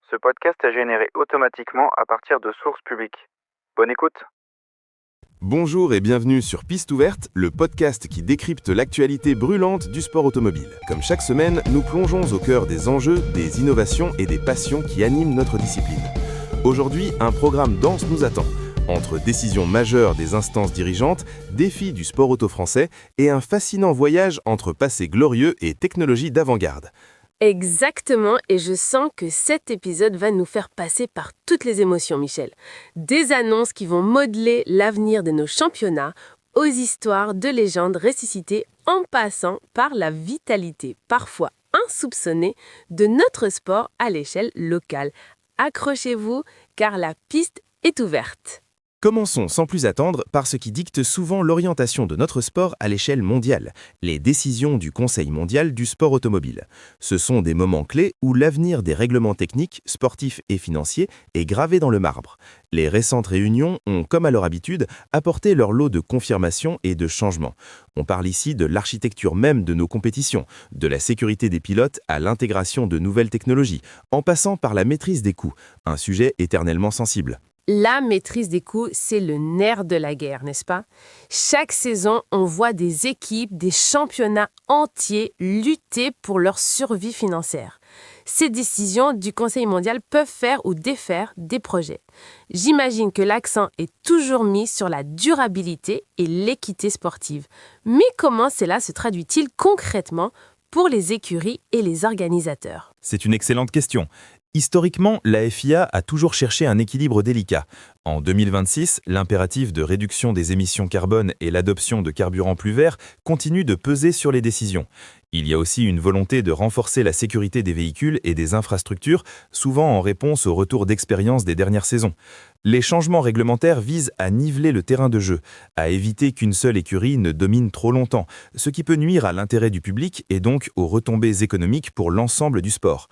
Ce podcast est généré automatiquement à partir de sources publiques. Bonne écoute. Bonjour et bienvenue sur Piste Ouverte, le podcast qui décrypte l'actualité brûlante du sport automobile. Comme chaque semaine, nous plongeons au cœur des enjeux, des innovations et des passions qui animent notre discipline. Aujourd'hui, un programme dense nous attend. Entre décisions majeures des instances dirigeantes, défis du sport auto français et un fascinant voyage entre passé glorieux et technologie d'avant-garde. Exactement, et je sens que cet épisode va nous faire passer par toutes les émotions, Michel. Des annonces qui vont modeler l'avenir de nos championnats, aux histoires de légendes ressuscitées en passant par la vitalité parfois insoupçonnée de notre sport à l'échelle locale. Accrochez-vous, car la piste est ouverte. Commençons sans plus attendre par ce qui dicte souvent l'orientation de notre sport à l'échelle mondiale, les décisions du Conseil mondial du sport automobile. Ce sont des moments clés où l'avenir des règlements techniques, sportifs et financiers est gravé dans le marbre. Les récentes réunions ont, comme à leur habitude, apporté leur lot de confirmations et de changements. On parle ici de l'architecture même de nos compétitions, de la sécurité des pilotes à l'intégration de nouvelles technologies, en passant par la maîtrise des coûts, un sujet éternellement sensible. La maîtrise des coûts, c'est le nerf de la guerre, n'est-ce pas? Chaque saison, on voit des équipes, des championnats entiers lutter pour leur survie financière. Ces décisions du Conseil mondial peuvent faire ou défaire des projets. J'imagine que l'accent est toujours mis sur la durabilité et l'équité sportive. Mais comment cela se traduit-il concrètement pour les écuries et les organisateurs? C'est une excellente question. Historiquement, la FIA a toujours cherché un équilibre délicat. En 2026, l'impératif de réduction des émissions carbone et l'adoption de carburants plus verts continuent de peser sur les décisions. Il y a aussi une volonté de renforcer la sécurité des véhicules et des infrastructures, souvent en réponse au retour d'expérience des dernières saisons. Les changements réglementaires visent à niveler le terrain de jeu, à éviter qu'une seule écurie ne domine trop longtemps, ce qui peut nuire à l'intérêt du public et donc aux retombées économiques pour l'ensemble du sport.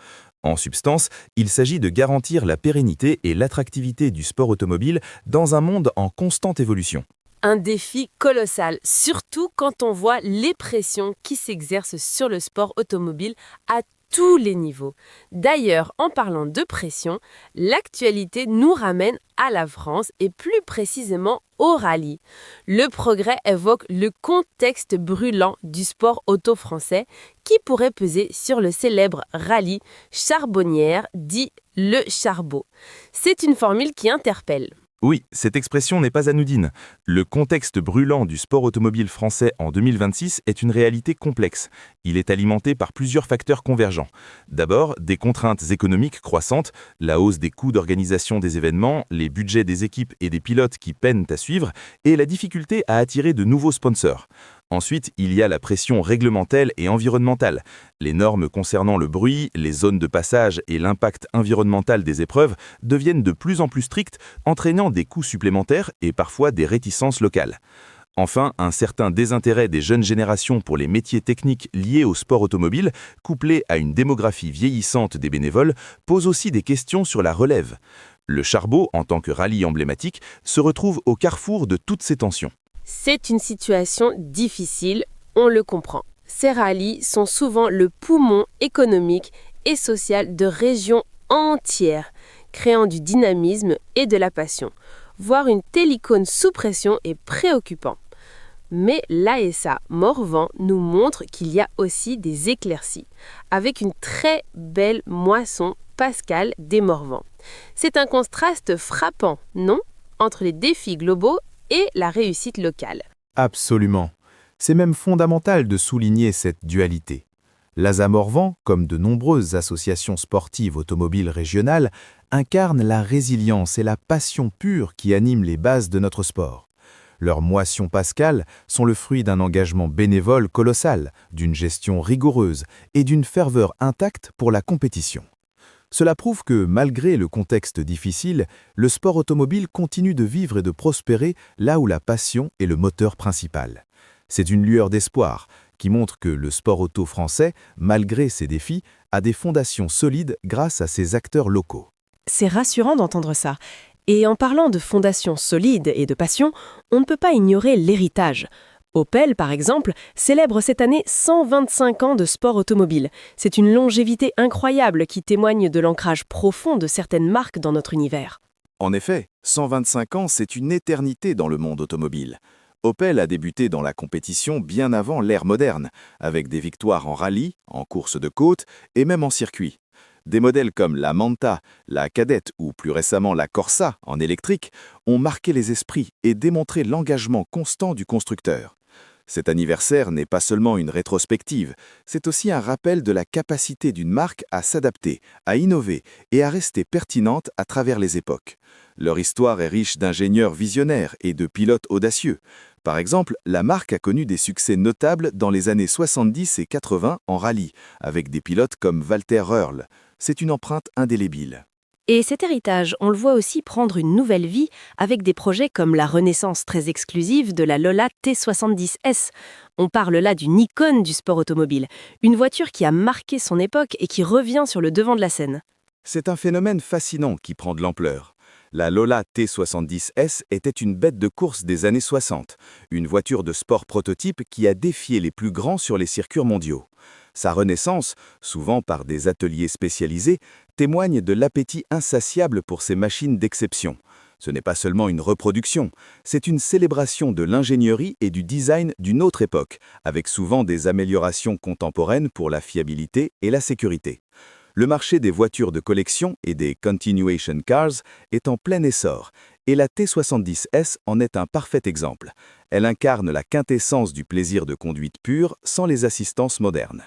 En substance, il s'agit de garantir la pérennité et l'attractivité du sport automobile dans un monde en constante évolution. Un défi colossal, surtout quand on voit les pressions qui s'exercent sur le sport automobile à tous les niveaux. D'ailleurs, en parlant de pression, l'actualité nous ramène à la France et plus précisément au rallye. Le Progrès évoque le contexte brûlant du sport auto français qui pourrait peser sur le célèbre rallye charbonnière dit le Charbot. C'est une formule qui interpelle. Oui, cette expression n'est pas anodine. Le contexte brûlant du sport automobile français en 2026 est une réalité complexe. Il est alimenté par plusieurs facteurs convergents. D'abord, des contraintes économiques croissantes, la hausse des coûts d'organisation des événements, les budgets des équipes et des pilotes qui peinent à suivre, et la difficulté à attirer de nouveaux sponsors. Ensuite, il y a la pression réglementaire et environnementale. Les normes concernant le bruit, les zones de passage et l'impact environnemental des épreuves deviennent de plus en plus strictes, entraînant des coûts supplémentaires et parfois des réticences locales. Enfin, un certain désintérêt des jeunes générations pour les métiers techniques liés au sport automobile, couplé à une démographie vieillissante des bénévoles, pose aussi des questions sur la relève. Le Charbot, en tant que rallye emblématique, se retrouve au carrefour de toutes ces tensions. C'est une situation difficile, on le comprend. Ces rallyes sont souvent le poumon économique et social de régions entières, créant du dynamisme et de la passion. Voir une telle icône sous pression est préoccupant. Mais l'ASA Morvan nous montre qu'il y a aussi des éclaircies, avec une très belle moisson Pascal des Morvan. C'est un contraste frappant, non, entre les défis globaux et la réussite locale. Absolument. C'est même fondamental de souligner cette dualité. L'ASA Morvan, comme de nombreuses associations sportives automobiles régionales, incarne la résilience et la passion pure qui animent les bases de notre sport. Leurs moissons Pascal sont le fruit d'un engagement bénévole colossal, d'une gestion rigoureuse et d'une ferveur intacte pour la compétition. Cela prouve que, malgré le contexte difficile, le sport automobile continue de vivre et de prospérer là où la passion est le moteur principal. C'est une lueur d'espoir qui montre que le sport auto français, malgré ses défis, a des fondations solides grâce à ses acteurs locaux. C'est rassurant d'entendre ça. Et en parlant de fondations solides et de passion, on ne peut pas ignorer l'héritage. Opel, par exemple, célèbre cette année 125 ans de sport automobile. C'est une longévité incroyable qui témoigne de l'ancrage profond de certaines marques dans notre univers. En effet, 125 ans, c'est une éternité dans le monde automobile. Opel a débuté dans la compétition bien avant l'ère moderne, avec des victoires en rallye, en course de côte et même en circuit. Des modèles comme la Manta, la Kadett ou plus récemment la Corsa en électrique ont marqué les esprits et démontré l'engagement constant du constructeur. Cet anniversaire n'est pas seulement une rétrospective, c'est aussi un rappel de la capacité d'une marque à s'adapter, à innover et à rester pertinente à travers les époques. Leur histoire est riche d'ingénieurs visionnaires et de pilotes audacieux. Par exemple, la marque a connu des succès notables dans les années 70 et 80 en rallye, avec des pilotes comme Walter Röhrl. C'est une empreinte indélébile. Et cet héritage, on le voit aussi prendre une nouvelle vie avec des projets comme la renaissance très exclusive de la Lola T70S. On parle là d'une icône du sport automobile, une voiture qui a marqué son époque et qui revient sur le devant de la scène. C'est un phénomène fascinant qui prend de l'ampleur. La Lola T70S était une bête de course des années 60, une voiture de sport prototype qui a défié les plus grands sur les circuits mondiaux. Sa renaissance, souvent par des ateliers spécialisés, témoigne de l'appétit insatiable pour ces machines d'exception. Ce n'est pas seulement une reproduction, c'est une célébration de l'ingénierie et du design d'une autre époque, avec souvent des améliorations contemporaines pour la fiabilité et la sécurité. Le marché des voitures de collection et des continuation cars est en plein essor, et la T70S en est un parfait exemple. Elle incarne la quintessence du plaisir de conduite pure sans les assistances modernes.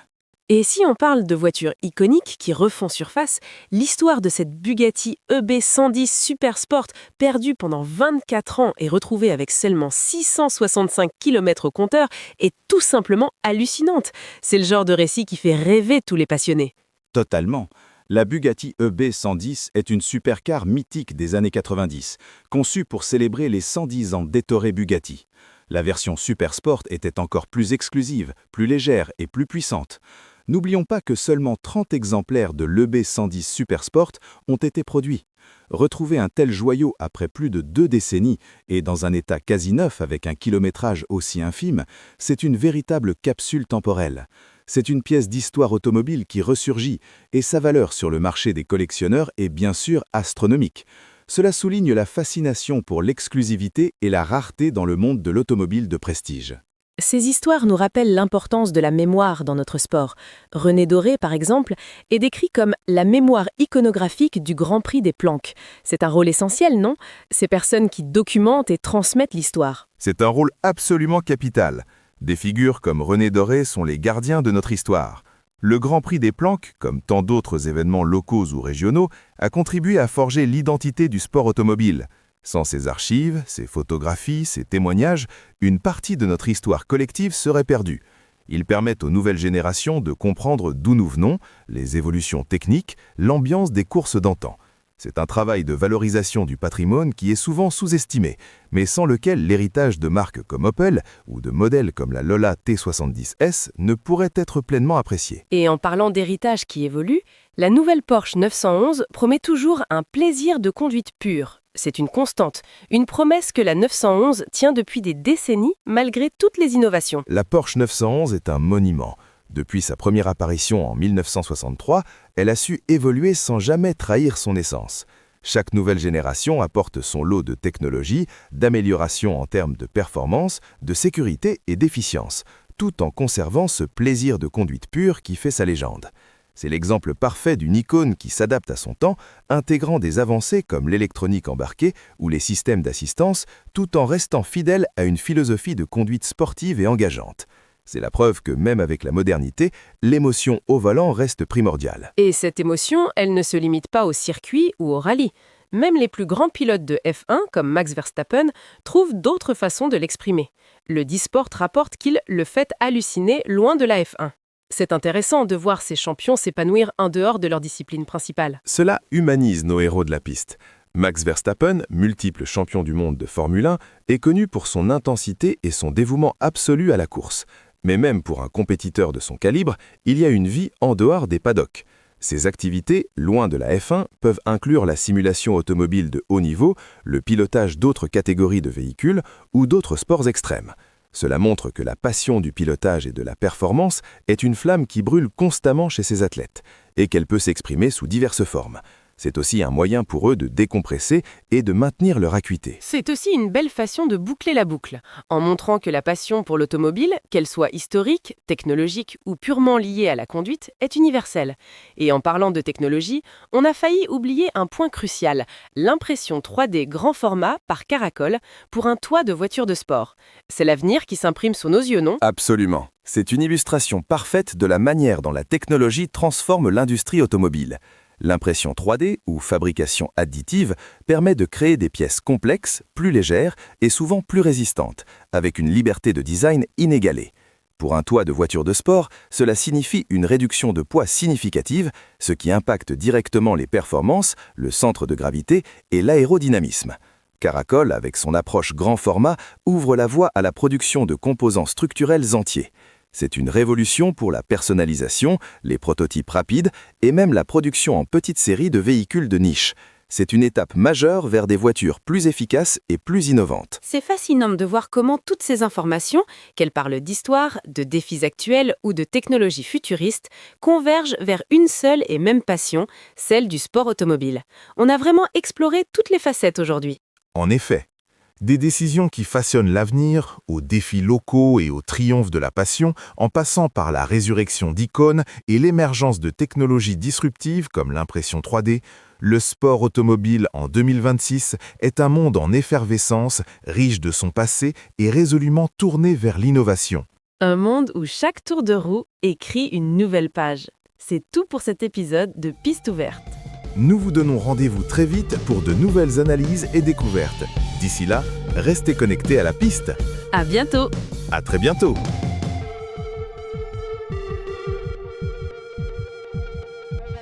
Et si on parle de voitures iconiques qui refont surface, l'histoire de cette Bugatti EB110 Super Sport perdue pendant 24 ans et retrouvée avec seulement 665 km au compteur est tout simplement hallucinante. C'est le genre de récit qui fait rêver tous les passionnés. Totalement. La Bugatti EB110 est une supercar mythique des années 90, conçue pour célébrer les 110 ans d'Ettore Bugatti. La version Super Sport était encore plus exclusive, plus légère et plus puissante. N'oublions pas que seulement 30 exemplaires de l'EB110 Super Sport ont été produits. Retrouver un tel joyau après plus de 2 décennies et dans un état quasi neuf avec un kilométrage aussi infime, c'est une véritable capsule temporelle. C'est une pièce d'histoire automobile qui ressurgit et sa valeur sur le marché des collectionneurs est bien sûr astronomique. Cela souligne la fascination pour l'exclusivité et la rareté dans le monde de l'automobile de prestige. Ces histoires nous rappellent l'importance de la mémoire dans notre sport. René Doré, par exemple, est décrit comme la mémoire iconographique du Grand Prix des Planques. C'est un rôle essentiel, non? Ces personnes qui documentent et transmettent l'histoire. C'est un rôle absolument capital. Des figures comme René Doré sont les gardiens de notre histoire. Le Grand Prix des Planques, comme tant d'autres événements locaux ou régionaux, a contribué à forger l'identité du sport automobile. Sans ces archives, ces photographies, ces témoignages, une partie de notre histoire collective serait perdue. Ils permettent aux nouvelles générations de comprendre d'où nous venons, les évolutions techniques, l'ambiance des courses d'antan. C'est un travail de valorisation du patrimoine qui est souvent sous-estimé, mais sans lequel l'héritage de marques comme Opel ou de modèles comme la Lola T70S ne pourrait être pleinement apprécié. Et en parlant d'héritage qui évolue, la nouvelle Porsche 911 promet toujours un plaisir de conduite pure. C'est une constante, une promesse que la 911 tient depuis des décennies malgré toutes les innovations. La Porsche 911 est un monument. Depuis sa première apparition en 1963, elle a su évoluer sans jamais trahir son essence. Chaque nouvelle génération apporte son lot de technologies, d'améliorations en termes de performance, de sécurité et d'efficience, tout en conservant ce plaisir de conduite pure qui fait sa légende. C'est l'exemple parfait d'une icône qui s'adapte à son temps, intégrant des avancées comme l'électronique embarquée ou les systèmes d'assistance, tout en restant fidèle à une philosophie de conduite sportive et engageante. C'est la preuve que même avec la modernité, l'émotion au volant reste primordiale. Et cette émotion, elle ne se limite pas au circuit ou au rallye. Même les plus grands pilotes de F1, comme Max Verstappen, trouvent d'autres façons de l'exprimer. Le Disport rapporte qu'il le fait halluciner loin de la F1. C'est intéressant de voir ces champions s'épanouir en dehors de leur discipline principale. Cela humanise nos héros de la piste. Max Verstappen, multiple champion du monde de Formule 1, est connu pour son intensité et son dévouement absolu à la course. Mais même pour un compétiteur de son calibre, il y a une vie en dehors des paddocks. Ces activités, loin de la F1, peuvent inclure la simulation automobile de haut niveau, le pilotage d'autres catégories de véhicules ou d'autres sports extrêmes. Cela montre que la passion du pilotage et de la performance est une flamme qui brûle constamment chez ces athlètes, et qu'elle peut s'exprimer sous diverses formes. C'est aussi un moyen pour eux de décompresser et de maintenir leur acuité. C'est aussi une belle façon de boucler la boucle, en montrant que la passion pour l'automobile, qu'elle soit historique, technologique ou purement liée à la conduite, est universelle. Et en parlant de technologie, on a failli oublier un point crucial, l'impression 3D grand format par Caracol pour un toit de voiture de sport. C'est l'avenir qui s'imprime sous nos yeux, non ? Absolument. C'est une illustration parfaite de la manière dont la technologie transforme l'industrie automobile. L'impression 3D, ou fabrication additive, permet de créer des pièces complexes, plus légères et souvent plus résistantes, avec une liberté de design inégalée. Pour un toit de voiture de sport, cela signifie une réduction de poids significative, ce qui impacte directement les performances, le centre de gravité et l'aérodynamisme. Caracol, avec son approche grand format, ouvre la voie à la production de composants structurels entiers. C'est une révolution pour la personnalisation, les prototypes rapides et même la production en petite série de véhicules de niche. C'est une étape majeure vers des voitures plus efficaces et plus innovantes. C'est fascinant de voir comment toutes ces informations, qu'elles parlent d'histoire, de défis actuels ou de technologies futuristes, convergent vers une seule et même passion, celle du sport automobile. On a vraiment exploré toutes les facettes aujourd'hui. En effet, des décisions qui façonnent l'avenir, aux défis locaux et au triomphe de la passion, en passant par la résurrection d'icônes et l'émergence de technologies disruptives comme l'impression 3D, le sport automobile en 2026 est un monde en effervescence, riche de son passé et résolument tourné vers l'innovation. Un monde où chaque tour de roue écrit une nouvelle page. C'est tout pour cet épisode de Piste ouverte. Nous vous donnons rendez-vous très vite pour de nouvelles analyses et découvertes. D'ici là, restez connectés à la piste. À bientôt! À très bientôt!